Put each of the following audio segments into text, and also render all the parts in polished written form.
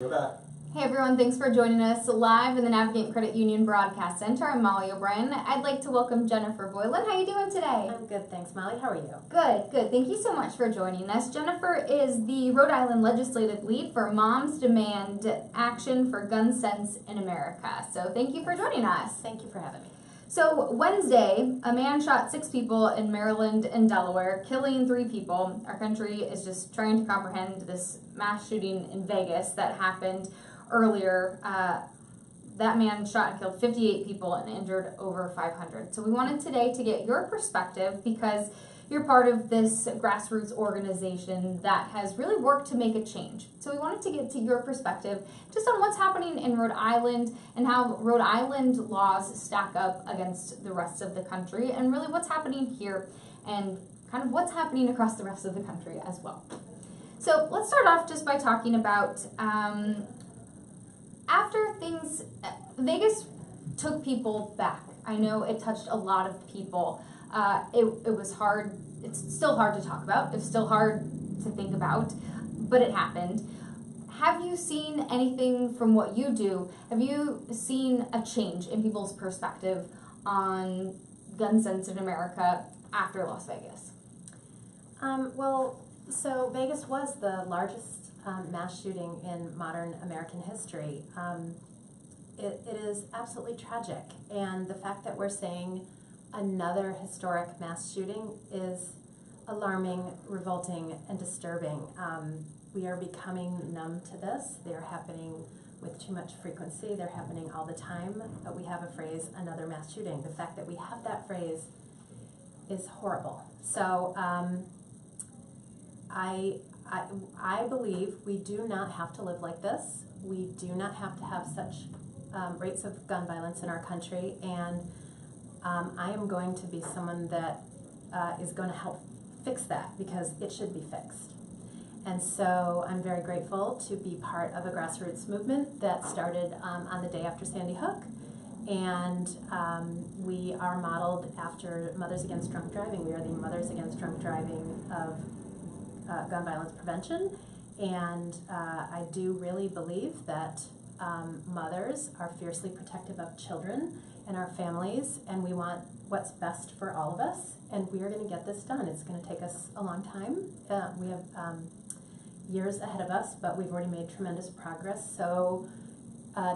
You're back. Hey everyone, thanks for joining us live in the Navigate Credit Union Broadcast Center. I'm Molly O'Brien. I'd like to welcome Jennifer Boylan. How are you doing today? I'm good, thanks, Molly. How are you? Good, good. Thank you so much for joining us. Jennifer is the Rhode Island legislative lead for Moms Demand Action for Gun Sense in America. So thank you for joining us. Thank you for having me. So Wednesday, a man shot 6 people in Maryland and Delaware, killing 3 people. Our country is just trying to comprehend this mass shooting in Vegas that happened earlier. That man shot and killed 58 people and injured over 500. So we wanted today to get your perspective because you're part of this grassroots organization that has really worked to make a change. So we wanted to get to your perspective just on what's happening in Rhode Island and how Rhode Island laws stack up against the rest of the country and really what's happening here and kind of what's happening across the rest of the country as well. So let's start off just by talking about after things, Vegas took people back. I know it touched a lot of people. It was hard. It's still hard to talk about. It's still hard to think about, but it happened. Have you seen anything from what you do? Have you seen a change in people's perspective on gun sense in America after Las Vegas? So Vegas was the largest mass shooting in modern American history. It is absolutely tragic, and the fact that we're saying another historic mass shooting is alarming, revolting, and disturbing. We are becoming numb to this. They're happening with too much frequency. They're happening all the time. We have a phrase, another mass shooting. The fact that we have that phrase is horrible. So I believe we do not have to live like this. We do not have to have such rates of gun violence in our country, and I am going to be someone that is going to help fix that because it should be fixed. And so I'm very grateful to be part of a grassroots movement that started on the day after Sandy Hook, and we are modeled after Mothers Against Drunk Driving. We are the Mothers Against Drunk Driving of gun violence prevention, and I do really believe that mothers are fiercely protective of children and our families, and we want what's best for all of us, and we are going to get this done. It's going to take us a long time. We have years ahead of us, but we've already made tremendous progress. So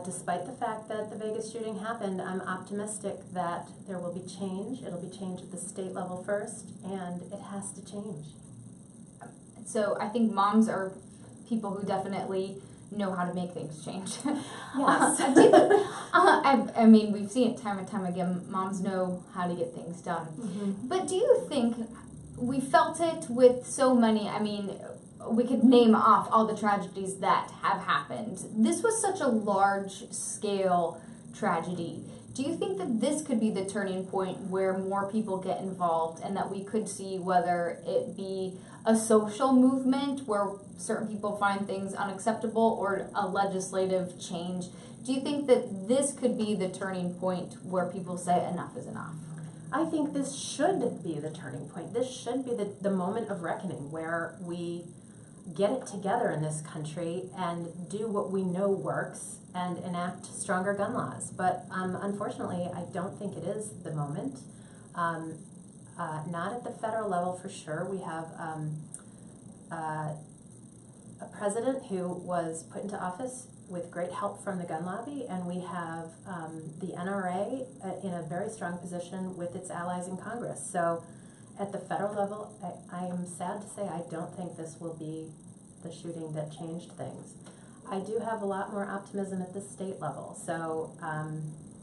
despite the fact that the Vegas shooting happened, I'm optimistic that there will be change. It'll be change at the state level first, and it has to change. So I think moms are people who definitely know how to make things change. Yes. I mean, we've seen it time and time again. Moms know how to get things done. Mm-hmm. But do you think we felt it with so many? I mean, we could name off all the tragedies that have happened. This was such a large-scale tragedy. Do you think that this could be the turning point where more people get involved and that we could see whether it be a social movement where certain people find things unacceptable or a legislative change? Do you think that this could be the turning point where people say enough is enough? I think this should be the turning point. This should be the moment of reckoning where we get it together in this country and do what we know works and enact stronger gun laws. But unfortunately, I don't think it is the moment. Not at the federal level for sure. We have a president who was put into office with great help from the gun lobby, and we have the NRA in a very strong position with its allies in Congress. So at the federal level, I am sad to say I don't think this will be the shooting that changed things. I do have a lot more optimism at the state level. So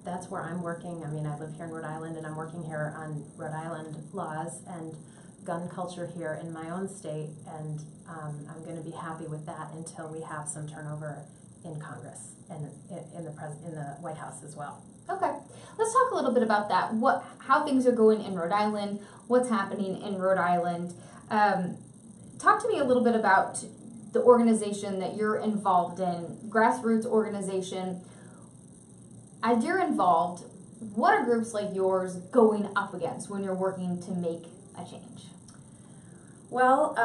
that's where I'm working. I mean, I live here in Rhode Island, and I'm working here on Rhode Island laws and gun culture here in my own state, and I'm going to be happy with that until we have some turnover in Congress and in the White House as well. Okay, let's talk a little bit about that. How things are going in Rhode Island, what's happening in Rhode Island. Talk to me a little bit about the organization that you're involved in, grassroots organization. As you're involved, what are groups like yours going up against when you're working to make a change? Well,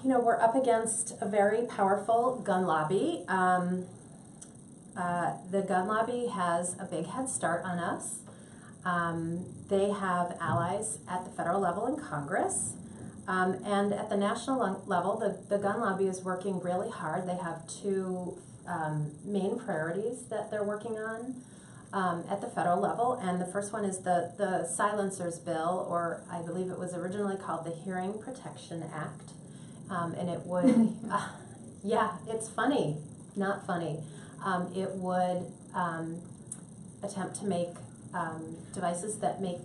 we're up against a very powerful gun lobby. The gun lobby has a big head start on us. They have allies at the federal level in Congress. And at the national level, the gun lobby is working really hard. They have two main priorities that they're working on at the federal level. And the first one is the silencers bill, or I believe it was originally called the Hearing Protection Act. And it would, yeah, it's funny, not funny. It would attempt to make devices that make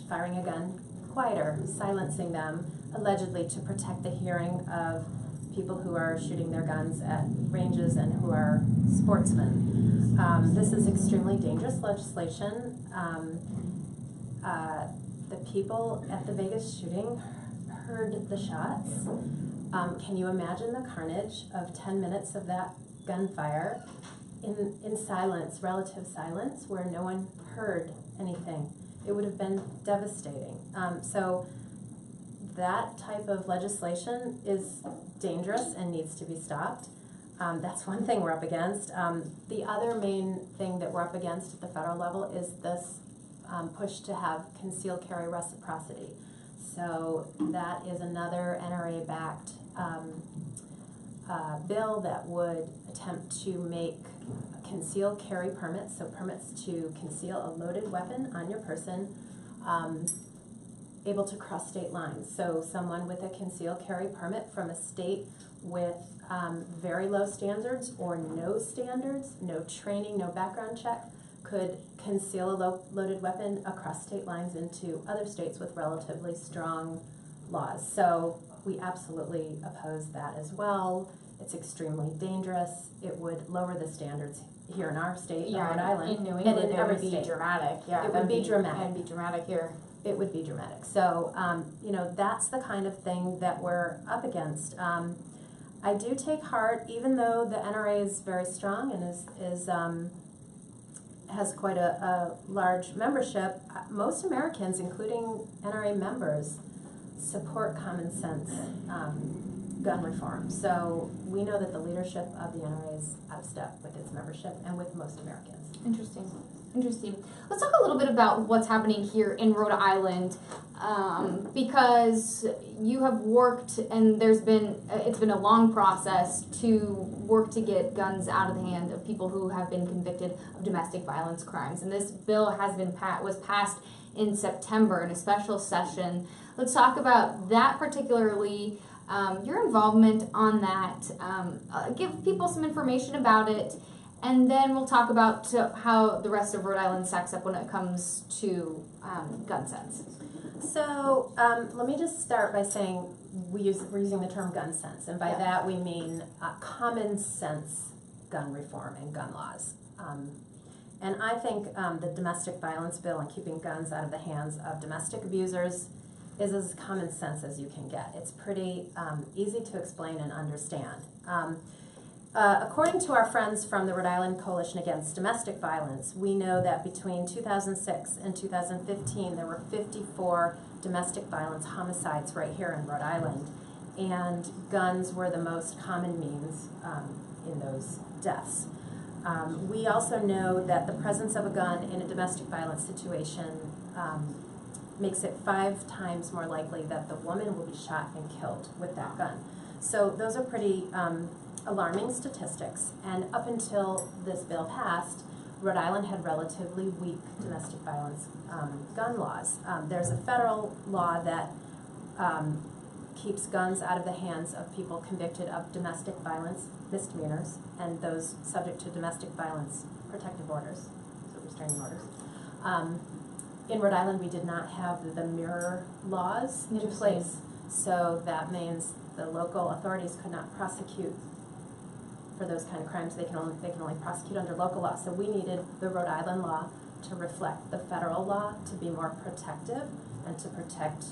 firing a gun quieter, silencing them, allegedly to protect the hearing of people who are shooting their guns at ranges and who are sportsmen. This is extremely dangerous legislation. The people at the Vegas shooting heard the shots. Can you imagine the carnage of 10 minutes of that gunfire in silence, relative silence, where no one heard anything? It would have been devastating. So that type of legislation is dangerous and needs to be stopped. That's one thing we're up against. The other main thing that we're up against at the federal level is this push to have concealed carry reciprocity. So that is another NRA-backed bill that would attempt to make concealed carry permits, so permits to conceal a loaded weapon on your person, able to cross state lines. So someone with a concealed carry permit from a state with very low standards or no standards, no training, no background check, could conceal a loaded weapon across state lines into other states with relatively strong laws. So we absolutely oppose that as well. It's extremely dangerous. It would lower the standards here in our state, Rhode Island, in New England, and in every be state. Dramatic. Yeah, it would be dramatic. It'd be dramatic here. It would be dramatic. So, that's the kind of thing that we're up against. I do take heart, even though the NRA is very strong and has quite a large membership. Most Americans, including NRA members, support common sense gun reform. So we know that the leadership of the NRA is out of step with its membership and with most Americans. Interesting. Let's talk a little bit about what's happening here in Rhode Island, because you have worked, and it's been a long process to work to get guns out of the hand of people who have been convicted of domestic violence crimes. And this bill was passed in September in a special session. Let's talk about that particularly. Your involvement on that. Give people some information about it. And then we'll talk about how the rest of Rhode Island stacks up when it comes to gun sense. So let me just start by saying we're using the term gun sense, and by that we mean common sense gun reform and gun laws. And I think the domestic violence bill and keeping guns out of the hands of domestic abusers is as common sense as you can get. It's pretty easy to explain and understand. According to our friends from the Rhode Island Coalition Against Domestic Violence, we know that between 2006 and 2015 there were 54 domestic violence homicides right here in Rhode Island, and guns were the most common means in those deaths. We also know that the presence of a gun in a domestic violence situation makes it 5 times more likely that the woman will be shot and killed with that gun. So those are pretty alarming statistics, and up until this bill passed, Rhode Island had relatively weak domestic violence gun laws. There's a federal law that keeps guns out of the hands of people convicted of domestic violence misdemeanors and those subject to domestic violence protective orders, so restraining orders. In Rhode Island, we did not have the mirror laws in place, so that means the local authorities could not prosecute for those kind of crimes. They can only prosecute under local law. So we needed the Rhode Island law to reflect the federal law to be more protective and to protect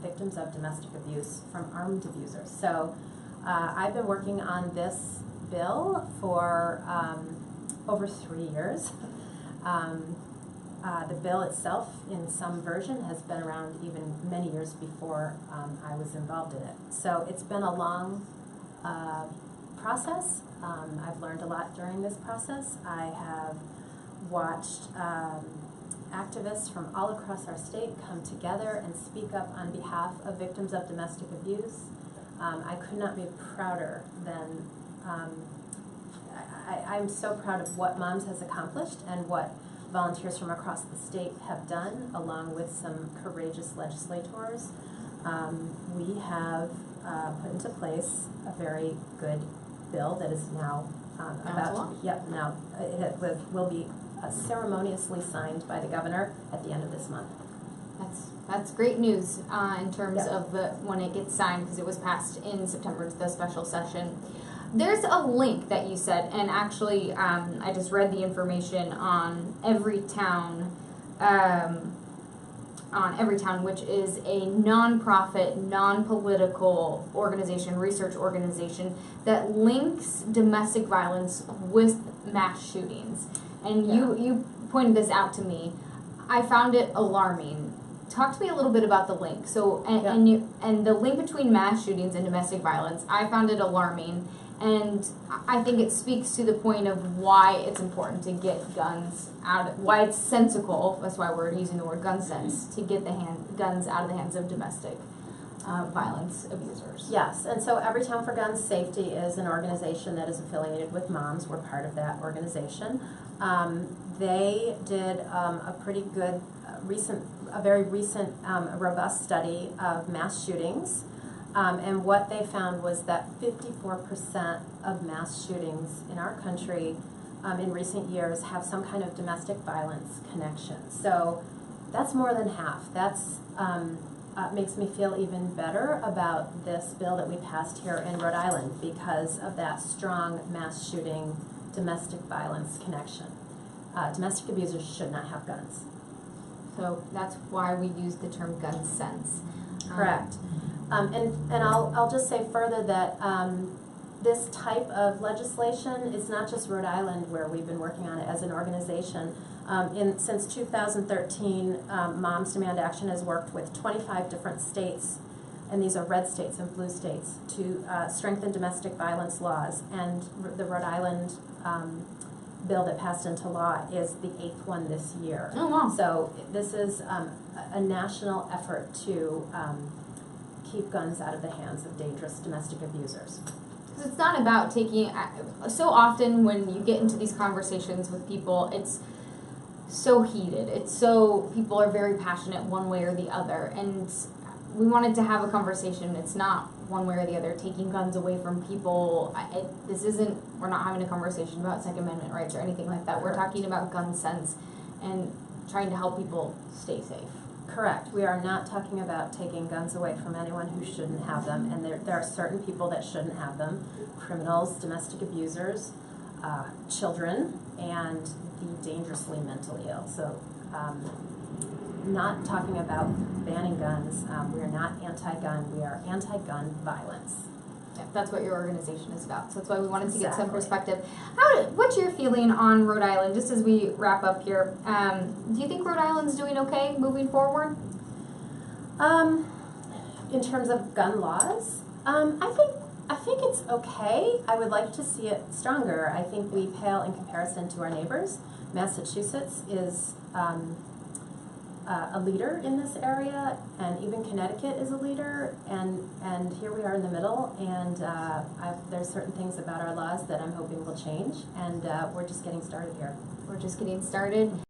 victims of domestic abuse from armed abusers. So I've been working on this bill for over 3 years. The bill itself, in some version, has been around even many years before I was involved in it. So it's been a long process. I've learned a lot during this process. I have watched activists from all across our state come together and speak up on behalf of victims of domestic abuse. I could not be prouder than, I'm so proud of what Moms has accomplished and what volunteers from across the state have done, along with some courageous legislators. We have put into place a very good bill that is now now it will be ceremoniously signed by the governor at the end of this month. That's great news in terms of when it gets signed, because it was passed in September, the special session. There's a link that you said, and actually I just read the information on Every Town, which is a nonprofit, non-political organization, research organization that links domestic violence with mass shootings. And you pointed this out to me. I found it alarming. Talk to me a little bit about the link. So, and the link between mass shootings and domestic violence, I found it alarming. And I think it speaks to the point of why it's important to get guns out, why it's sensical, that's why we're using the word gun sense, to get the guns out of the hands of domestic violence abusers. Yes, and so Every Town for Gun Safety is an organization that is affiliated with Moms. We're part of that organization. They did a pretty good, very recent, robust study of mass shootings. And what they found was that 54% of mass shootings in our country in recent years have some kind of domestic violence connection. So that's more than half. That's makes me feel even better about this bill that we passed here in Rhode Island because of that strong mass shooting domestic violence connection. Domestic abusers should not have guns. So that's why we use the term gun sense. Correct. And I'll just say further that this type of legislation is not just Rhode Island where we've been working on it as an organization. Since 2013, Moms Demand Action has worked with 25 different states, and these are red states and blue states, to strengthen domestic violence laws. And the Rhode Island bill that passed into law is the 8th one this year. Oh, wow. So this is a national effort to keep guns out of the hands of dangerous domestic abusers. Because it's not about taking, so often when you get into these conversations with people, it's so heated. It's so, people are very passionate one way or the other. And we wanted to have a conversation. It's not one way or the other, taking guns away from people. We're not having a conversation about Second Amendment rights or anything like that. We're talking about gun sense and trying to help people stay safe. Correct. We are not talking about taking guns away from anyone who shouldn't have them, and there are certain people that shouldn't have them: criminals, domestic abusers, children, and the dangerously mentally ill. So, not talking about banning guns. We are not anti-gun. We are anti-gun violence. Yeah, that's what your organization is about. So that's why we wanted to get some perspective. What's your feeling on Rhode Island, just as we wrap up here? Do you think Rhode Island's doing okay moving forward? In terms of gun laws, I think it's okay. I would like to see it stronger. I think we pale in comparison to our neighbors. Massachusetts is a leader in this area, and even Connecticut is a leader, and here we are in the middle, and there's certain things about our laws that I'm hoping will change, and we're just getting started here. We're just getting started.